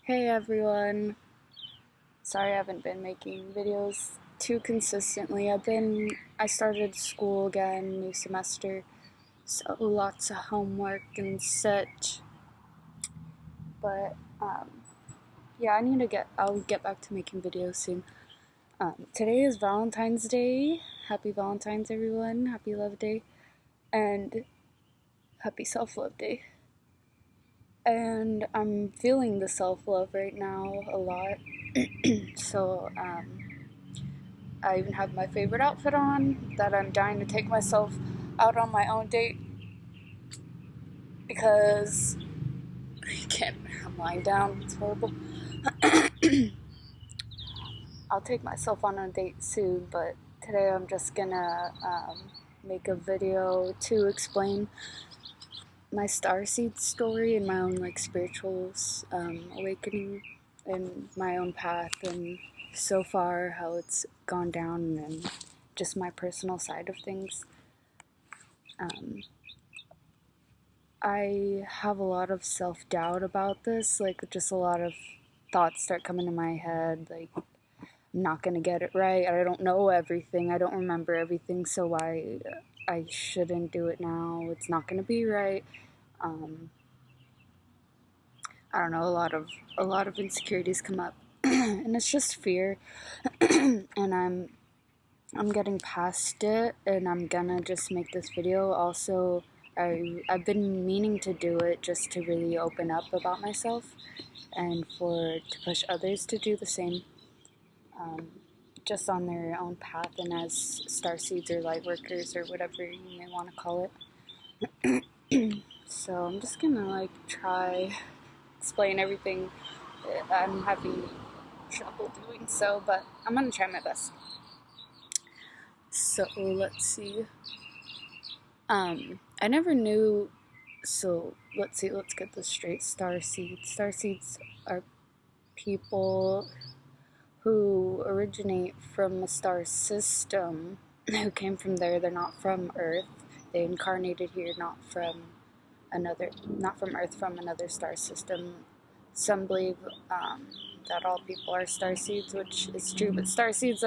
Hey everyone! Sorry I haven't been making videos too consistently. I started school again, new semester, so lots of homework and such. But, yeah, I'll get back to making videos soon. Today is Valentine's Day. Happy Valentines, everyone. Happy Love Day. And happy Self-Love Day. And I'm feeling the self-love right now a lot. So, I even have my favorite outfit on that I'm dying to take myself out on my own date because I'm lying down, it's horrible. I'll take myself on a date soon, but today I'm just gonna make a video to explain my starseed story and my own spiritual awakening and my own path, and so far how it's gone down and just my personal side of things. I have a lot of self-doubt about this, just a lot of thoughts start coming to my head, I'm not gonna get it right, I don't know everything, I don't remember everything, so I shouldn't do it now, it's not gonna be right. I don't know, a lot of insecurities come up, and it's just fear, and I'm getting past it, and I'm gonna just make this video. Also, I've been meaning to do it just to really open up about myself, and to push others to do the same, just on their own path, and as starseeds or light workers or whatever you may want to call it. So I'm just gonna try explain everything. I'm having trouble doing so, but I'm gonna try my best. So let's see. I never knew. So let's get this straight. Starseeds. Starseeds are people who originate from a star system, who came from there. They're not from Earth. They incarnated here, not from Earth, from another star system. Some believe that all people are starseeds, which is true, but starseeds,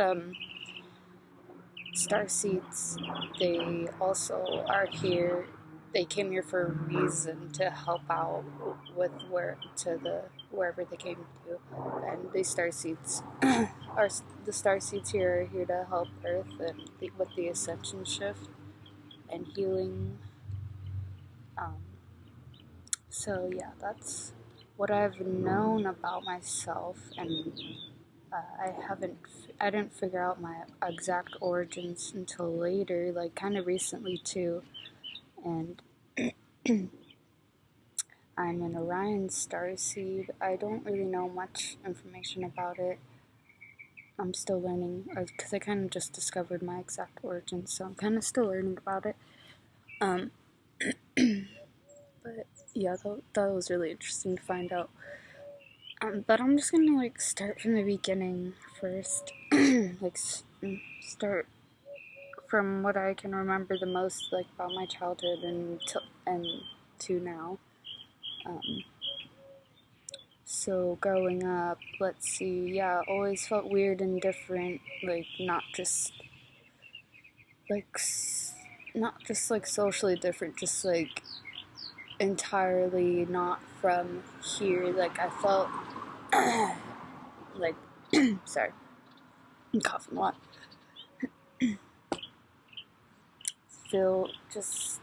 they also are here. They came here for a reason, to help out with wherever they came to, and the starseeds here are here to help Earth and with the ascension shift and healing. So yeah, that's what I've known about myself, and I didn't figure out my exact origins until later, kind of recently too, and I'm an Orion starseed. I don't really know much information about it. I'm still learning, because I kind of just discovered my exact origins, so I'm kind of still learning about it. But yeah, that was really interesting to find out. But I'm just gonna start from the beginning first. Start from what I can remember the most, about my childhood and to now. So growing up, let's see, yeah, always felt weird and different, not just socially different, just entirely not from here. I felt sorry, I'm coughing a lot. Feel just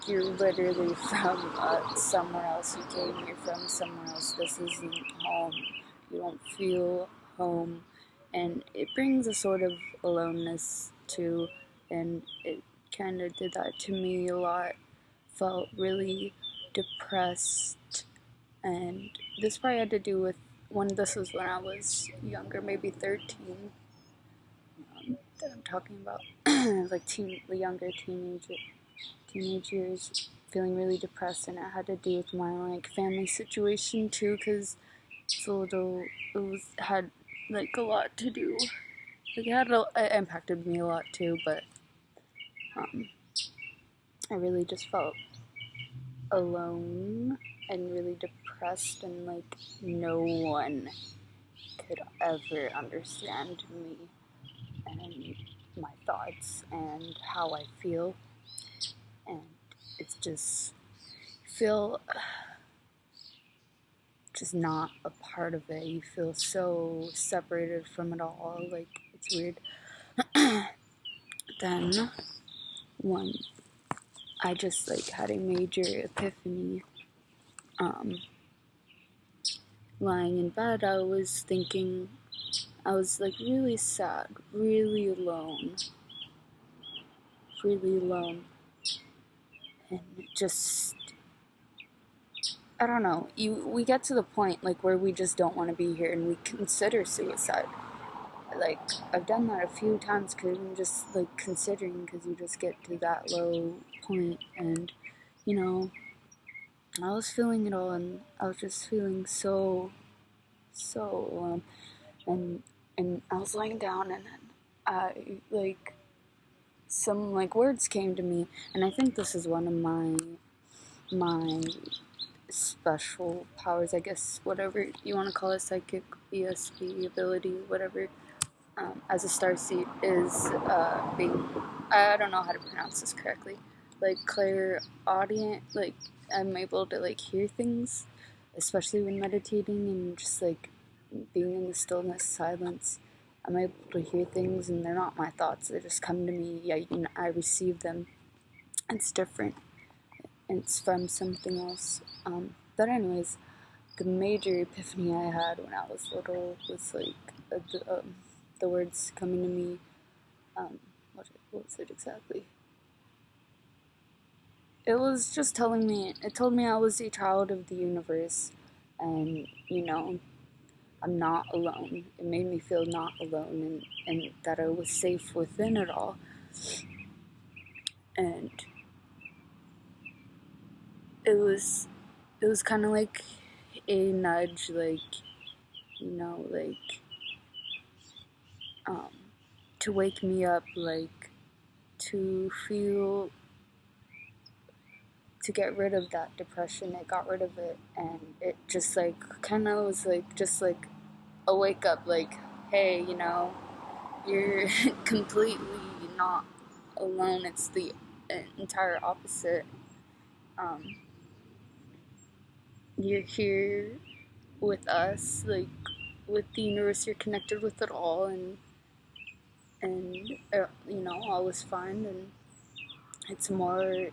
you're literally from somewhere else. You came here from somewhere else. This isn't home. You don't feel home, and it brings a sort of aloneness too, and it kind of did that to me a lot. Felt really depressed, and this probably had to do with this was when I was younger, maybe 13, that I'm talking about, younger teenage years, feeling really depressed, and it had to do with my family situation too, because had a lot to do. It impacted me a lot too, but I really just felt alone and really depressed, and like no one could ever understand me and my thoughts and how I feel. And it's just feel just not a part of it. You feel so separated from it all. Like, it's weird. Then one, I just like had a major epiphany. Lying in bed, I was thinking, I was like really sad, really alone, and just, I don't know. We get to the point like where we just don't want to be here, and we consider suicide. Like, I've done that a few times because I'm just like considering, because you just get to that low point, and you know, I was feeling it all, and I was just feeling so and I was laying down, and then I like some like words came to me, and I think this is one of my special powers, I guess, whatever you want to call it, psychic, ESP ability, whatever. As a starseed is being, I don't know how to pronounce this correctly, like clairaudient, like I'm able to like hear things, especially when meditating and just like being in the stillness, silence. I'm able to hear things, and they're not my thoughts, they just come to me. Yeah, I receive them. It's different, it's from something else. But anyways, the major epiphany I had when I was little was like the words coming to me. What was it exactly? It was just telling me, it told me I was a child of the universe, and you know, I'm not alone. It made me feel not alone, and that I was safe within it all. And it was kind of like a nudge, like, you know, like to wake me up, like to feel, to get rid of that depression. It got rid of it, and it just like kind of was like just like a wake up, like, hey, you know, you're completely not alone. It's the entire opposite. You're here with us, like with the universe. You're connected with it all, and you know, all is fine, and it's more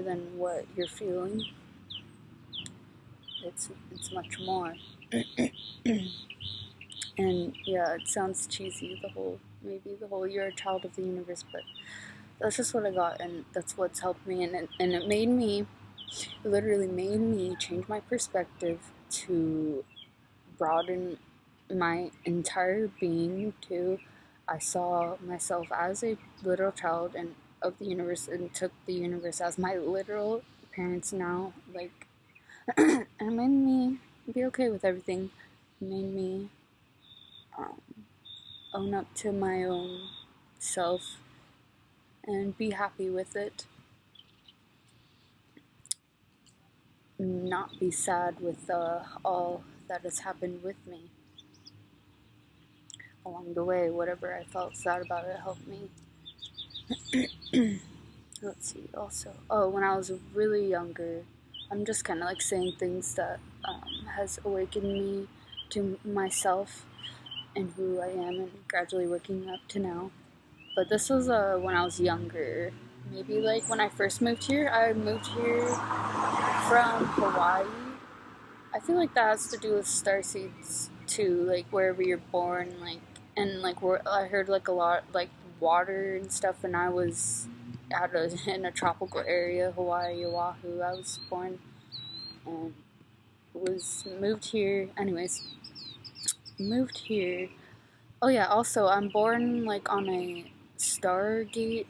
than what you're feeling. It's much more. And yeah, it sounds cheesy, the whole you're a child of the universe, but that's just what I got, and that's what's helped me, and it made me, literally made me change my perspective to broaden my entire being to, I saw myself as a literal child and of the universe, and took the universe as my literal parents now, like, and it made me be okay with everything. It made me own up to my own self and be happy with it. Not be sad with all that has happened with me along the way. Whatever I felt sad about, it helped me. Let's see, also, when I was really younger, I'm just kind of like saying things that has awakened me to myself and who I am, and gradually waking up to now. But this was when I was younger. Maybe like when I first moved here. I moved here from Hawaii. I feel like that has to do with starseeds too, like wherever you're born, like, and like where I heard like a lot like water and stuff when I was in a tropical area, Hawaii, Oahu. I was born and was moved here. Anyways, moved here. Oh yeah, also I'm born like on a Stargate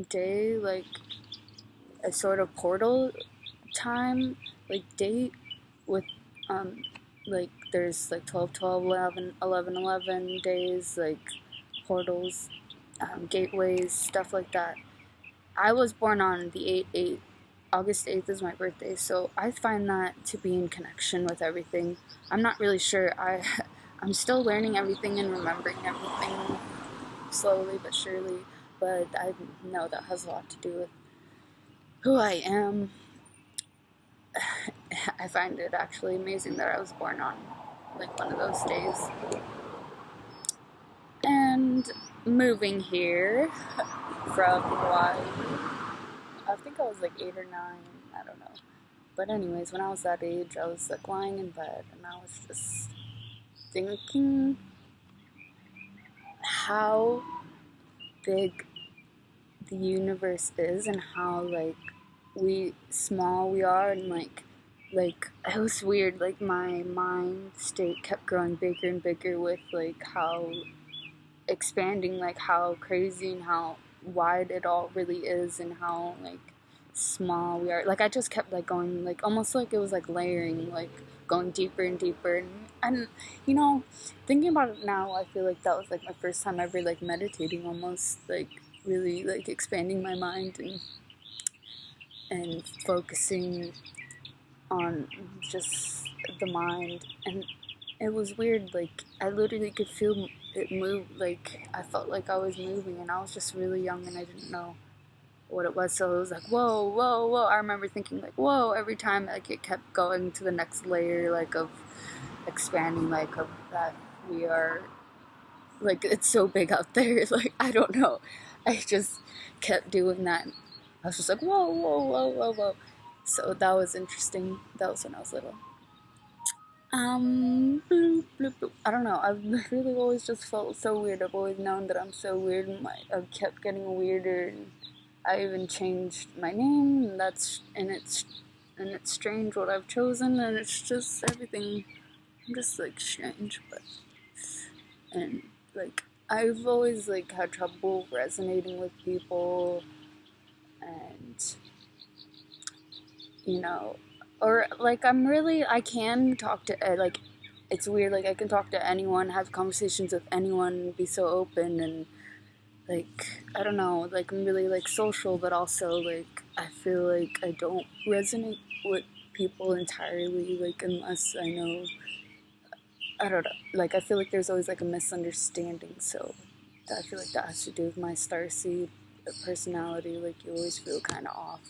day, like a sort of portal time, like date, with like there's like 12 12 11 11 11 days, like portals, gateways, stuff like that. I was born on the 8 8 August 8th is my birthday, so I find that to be in connection with everything. I'm not really sure. I'm still learning everything and remembering everything slowly but surely, but I know that has a lot to do with who I am. I find it actually amazing that I was born on like one of those days. And moving here from Hawaii, I think I was like 8 or 9, I don't know. But anyways, when I was that age, I was like lying in bed and I was just thinking how big the universe is and how like small we are, and like it was weird, like my mind state kept growing bigger and bigger with like how expanding, like how crazy and how wide it all really is and how like small we are. Like I just kept like going, like almost like it was like layering, like going deeper and deeper. And you know, thinking about it now, I feel like that was like my first time ever like meditating, almost like really like expanding my mind and focusing on just the mind. And it was weird, like I literally could feel it move, like I felt like I was moving, and I was just really young and I didn't know what it was, so it was like whoa, whoa, whoa. I remember thinking like whoa every time, like it kept going to the next layer, like of expanding, like of that we are, like it's so big out there. Like I don't know, I just kept doing that. I was just like whoa, whoa, whoa, whoa, whoa. So that was interesting. That was when I was little. Bloop, bloop, bloop. I don't know. I've really always just felt so weird. I've always known that I'm so weird, and I've kept getting weirder. And I even changed my name, and it's strange what I've chosen, and it's just everything. I'm just like strange, but and like I've always like had trouble resonating with people, and you know, or like I can talk to like, it's weird, like I can talk to anyone, have conversations with anyone, be so open, and like I don't know, like I'm really like social, but also like I feel like I don't resonate with people entirely, like unless I know, I don't know, like I feel like there's always like a misunderstanding. So I feel like that has to do with my starseed personality, like you always feel kind of off.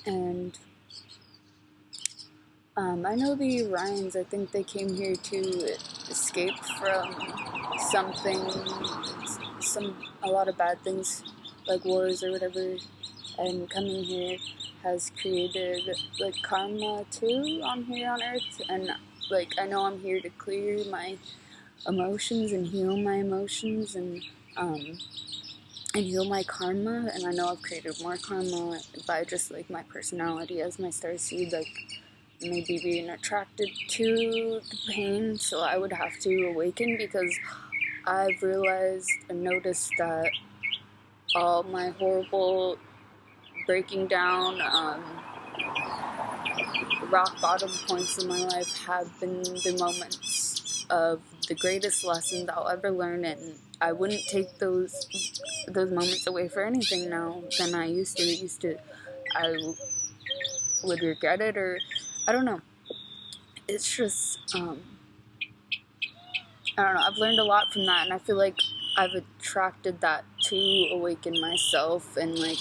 And I know the Orions, I think they came here to escape from something, a lot of bad things, like wars or whatever, and coming here has created, like, karma, too, on here on Earth, and, like, I know I'm here to clear my emotions and heal my emotions, and heal my karma, and I know I've created more karma by just, like, my personality as my starseed, like, maybe being attracted to the pain, so I would have to awaken, because I've realized and noticed that all my horrible breaking down, rock bottom points in my life have been the moments of the greatest lessons I'll ever learn, and I wouldn't take those moments away for anything now than I used to. I would regret it, or I don't know. It's just, I don't know, I've learned a lot from that, and I feel like I've attracted that to awaken myself, and like,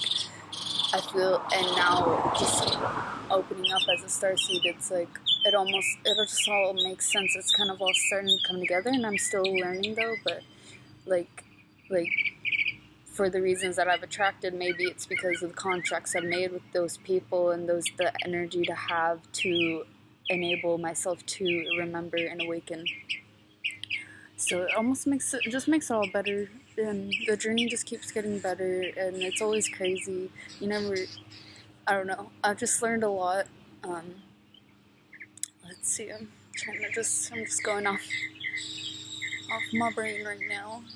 I feel, and now just opening up as a starseed, it's like, it just all makes sense. It's kind of all starting to come together, and I'm still learning though, but like, for the reasons that I've attracted, maybe it's because of the contracts I've made with those people, and the energy to have to enable myself to remember and awaken. So it almost makes it all better, and the journey just keeps getting better, and it's always crazy. I don't know, I've just learned a lot. Let's see, I'm just going off my brain right now. I'm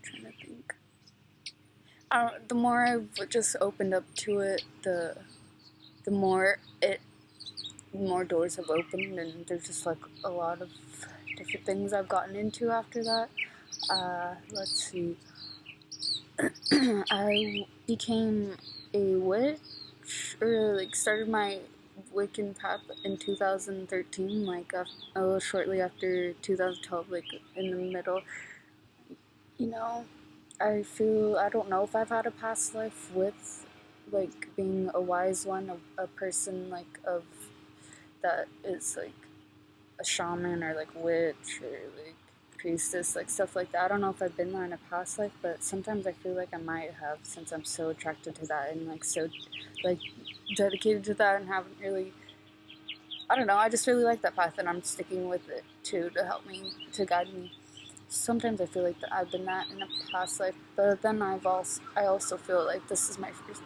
trying to think. The more I've just opened up to it, the more doors have opened, and there's just like a lot of different things I've gotten into after that. Let's see. I became a witch, or like started my Wiccan path in 2013, like a little shortly after 2012, like in the middle. You know, I don't know if I've had a past life with, like, being a wise one, a person, like, of, that is, like, a shaman, or, like, witch, or, like, priestess, like, stuff like that. I don't know if I've been there in a past life, but sometimes I feel like I might have, since I'm so attracted to that, and, like, so, like, dedicated to that, and haven't really, I don't know, I just really like that path, and I'm sticking with it, too, to help me, to guide me. Sometimes I feel like that I've been that in a past life, but then I also feel like this is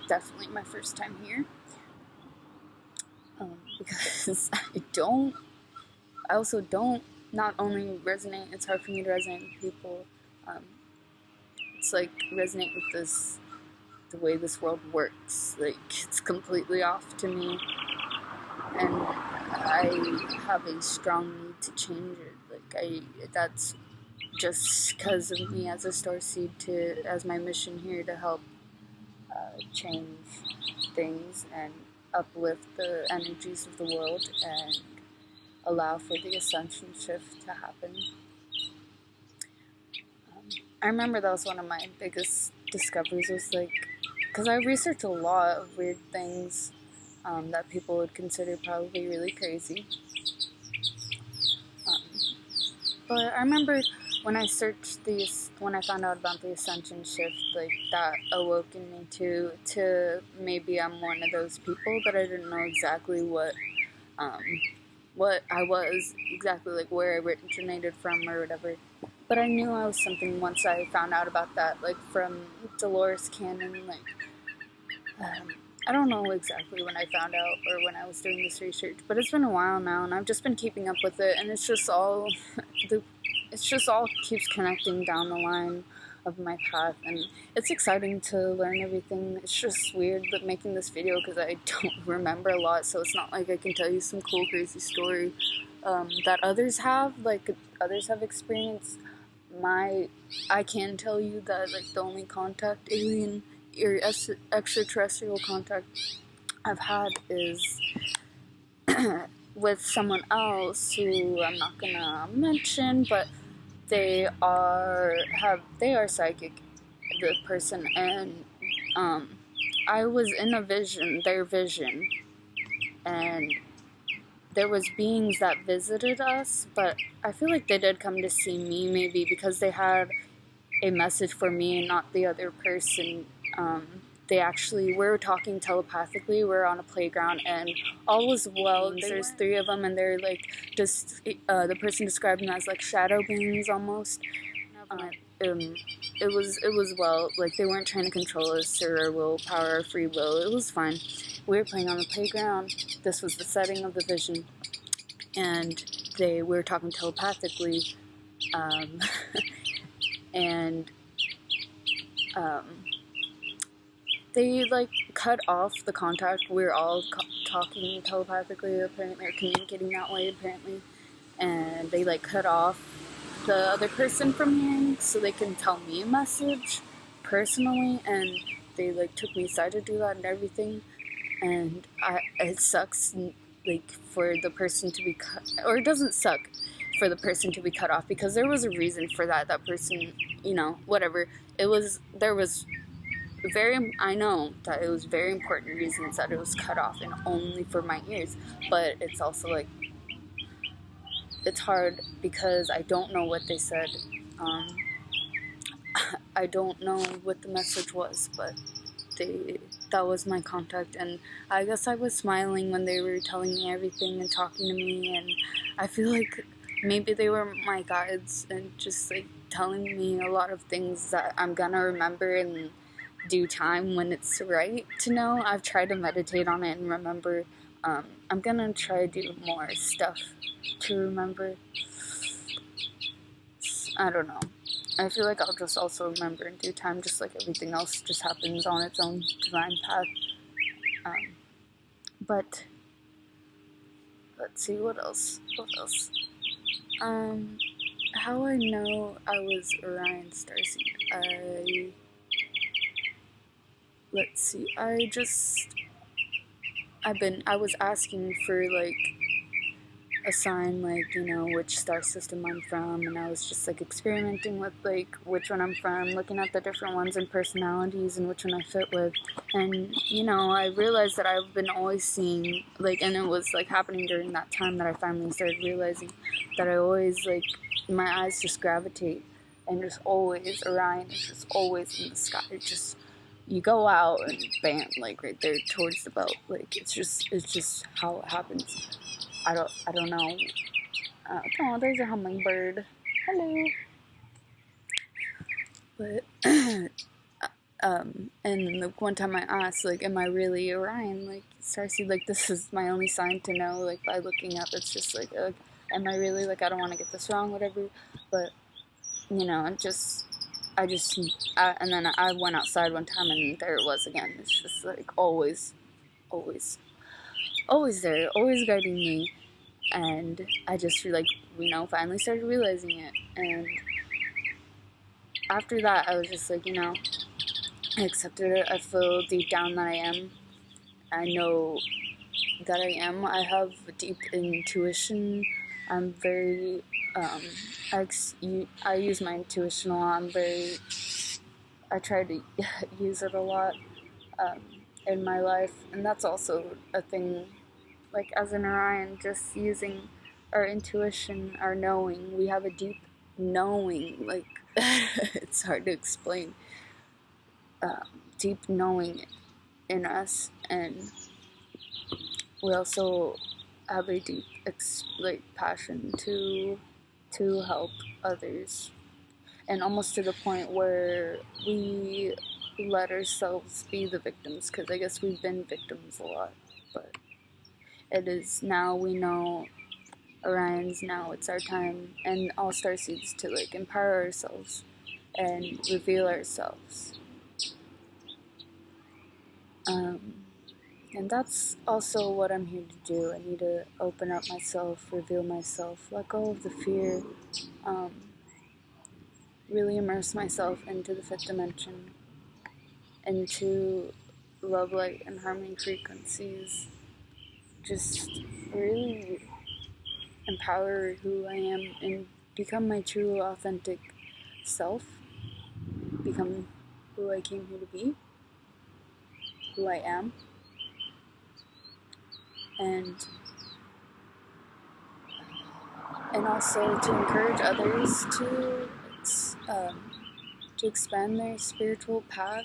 definitely my first time here, because I also don't not only resonate. It's hard for me to resonate with people. It's like resonate with the way this world works. Like, it's completely off to me, and I have a strong need to change it. That's just because of me as a starseed, as my mission here to help change things and uplift the energies of the world and allow for the ascension shift to happen. I remember that was one of my biggest discoveries, was like, because I researched a lot of weird things that people would consider probably really crazy. But I remember when I when I found out about the ascension shift, like, that awoke in me to maybe I'm one of those people, but I didn't know exactly what I was, exactly, like, where I originated from or whatever. But I knew I was something once I found out about that, like, from Dolores Cannon, like, I don't know exactly when I found out or when I was doing this research, but it's been a while now, and I've just been keeping up with it, and it's just all keeps connecting down the line of my path, and it's exciting to learn everything. It's just weird but making this video because I don't remember a lot, so it's not like I can tell you some cool crazy story that others have experienced. I can tell you that, like, the only alien or extraterrestrial contact I've had is with someone else who I'm not gonna mention, but they are psychic, the person, and I was in their vision, and there was beings that visited us, but I feel like they did come to see me, maybe because they had a message for me and not the other person. We were talking telepathically. We were on a playground, and all was well. There's 3 of them, and they're like, just the person described them as like shadow beings almost. It was well, like, they weren't trying to control us or our willpower or free will. It was fine. We were playing on the playground. This was the setting of the vision, and we were talking telepathically, and they, like, cut off the contact. We were all talking telepathically, apparently, or communicating that way, apparently, and they, like, cut off the other person from hearing so they can tell me a message personally, and they, like, took me aside to do that and everything, and it sucks, like, for the person to be cut, or it doesn't suck for the person to be cut off, because there was a reason for that person, whatever, I know that it was very important reasons that it was cut off, and only for my ears, but it's also, like, it's hard because I don't know what they said. I don't know what the message was, but that was my contact, and I guess I was smiling when they were telling me everything and talking to me, and I feel like maybe they were my guides and just, like, telling me a lot of things that I'm gonna remember in due time when it's right to know. I've tried to meditate on it and remember. I'm gonna try to do more stuff to remember. I don't know. I feel like I'll just also remember in due time, just like everything else just happens on its own divine path. But let's see, what else? How I know I was Orion Starseed. let's see, I was asking for like a sign, like, you know, which star system I'm from, and I was just like experimenting with like which one I'm from, looking at the different ones and personalities and which one I fit with. And you know, I realized that I've been always seeing like, and it was like happening during that time that I finally started realizing that I always like, my eyes just gravitate, and just always Orion is just always in the sky. It just, you go out and bam, like right there towards the belt. Like it's just how it happens. I don't know. Oh, there's a hummingbird. Hello. But and the one time I asked, like, am I really Orion? Like, Starseed, like, this is my only sign to know, like, by looking up. It's just like, am I really, like, I don't want to get this wrong, whatever. But you know, and then I went outside one time and there it was again. It's just like always there, always guiding me. And I just like, you know, finally started realizing it. And after that, I was just like, you know, I accepted it. I feel deep down that I am. I know that I am. I have deep intuition. I'm very, I use my intuition a lot. I try to use it a lot in my life. And that's also a thing, like as an Orion, just using our intuition, our knowing. We have a deep knowing, like, it's hard to explain. Deep knowing in us, and we also have a deep passion to help others, and almost to the point where we let ourselves be the victims, because I guess we've been victims a lot, but it is now, we know, Orion's now, it's our time, and all starseeds, to like empower ourselves and reveal ourselves. And that's also what I'm here to do. I need to open up myself, reveal myself, let go of the fear, really immerse myself into the fifth dimension, into love, light, and harmony frequencies. Just really empower who I am and become my true, authentic self. Become who I came here to be, who I am. And also to encourage others to expand their spiritual path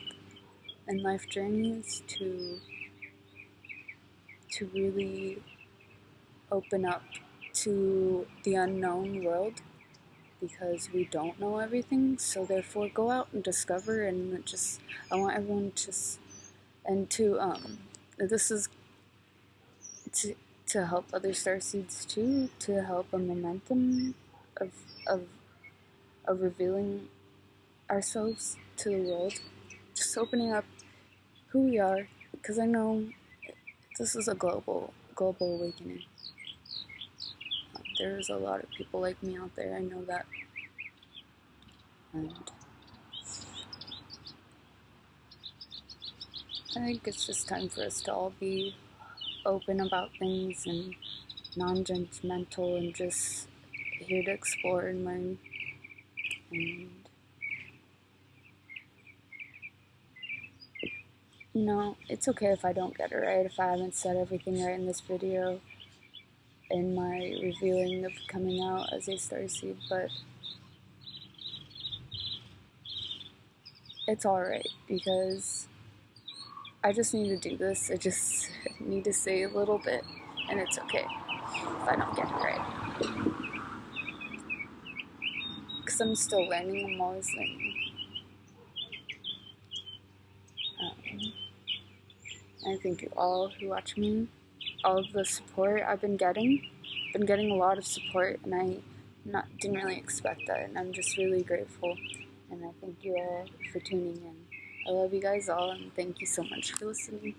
and life journeys, to really open up to the unknown world, because we don't know everything. So therefore, go out and discover. And just, I want everyone to, and to this is to help other starseeds too, to help a momentum of revealing ourselves to the world, just opening up who we are, because I know this is a global awakening. There's a lot of people like me out there, I know that, and I think it's just time for us to all be open about things and non-judgmental, and just here to explore and learn. And you know, it's okay if I don't get it right, if I haven't said everything right in this video, in my revealing of coming out as a starseed, but it's alright, because I just need to do this. I just need to say a little bit, and it's okay if I don't get it right. Because I'm still learning, I'm always learning. I thank you all who watch me, all of the support I've been getting. Been getting a lot of support, and I didn't really expect that, and I'm just really grateful. And I thank you all for tuning in. I love you guys all, and thank you so much for listening.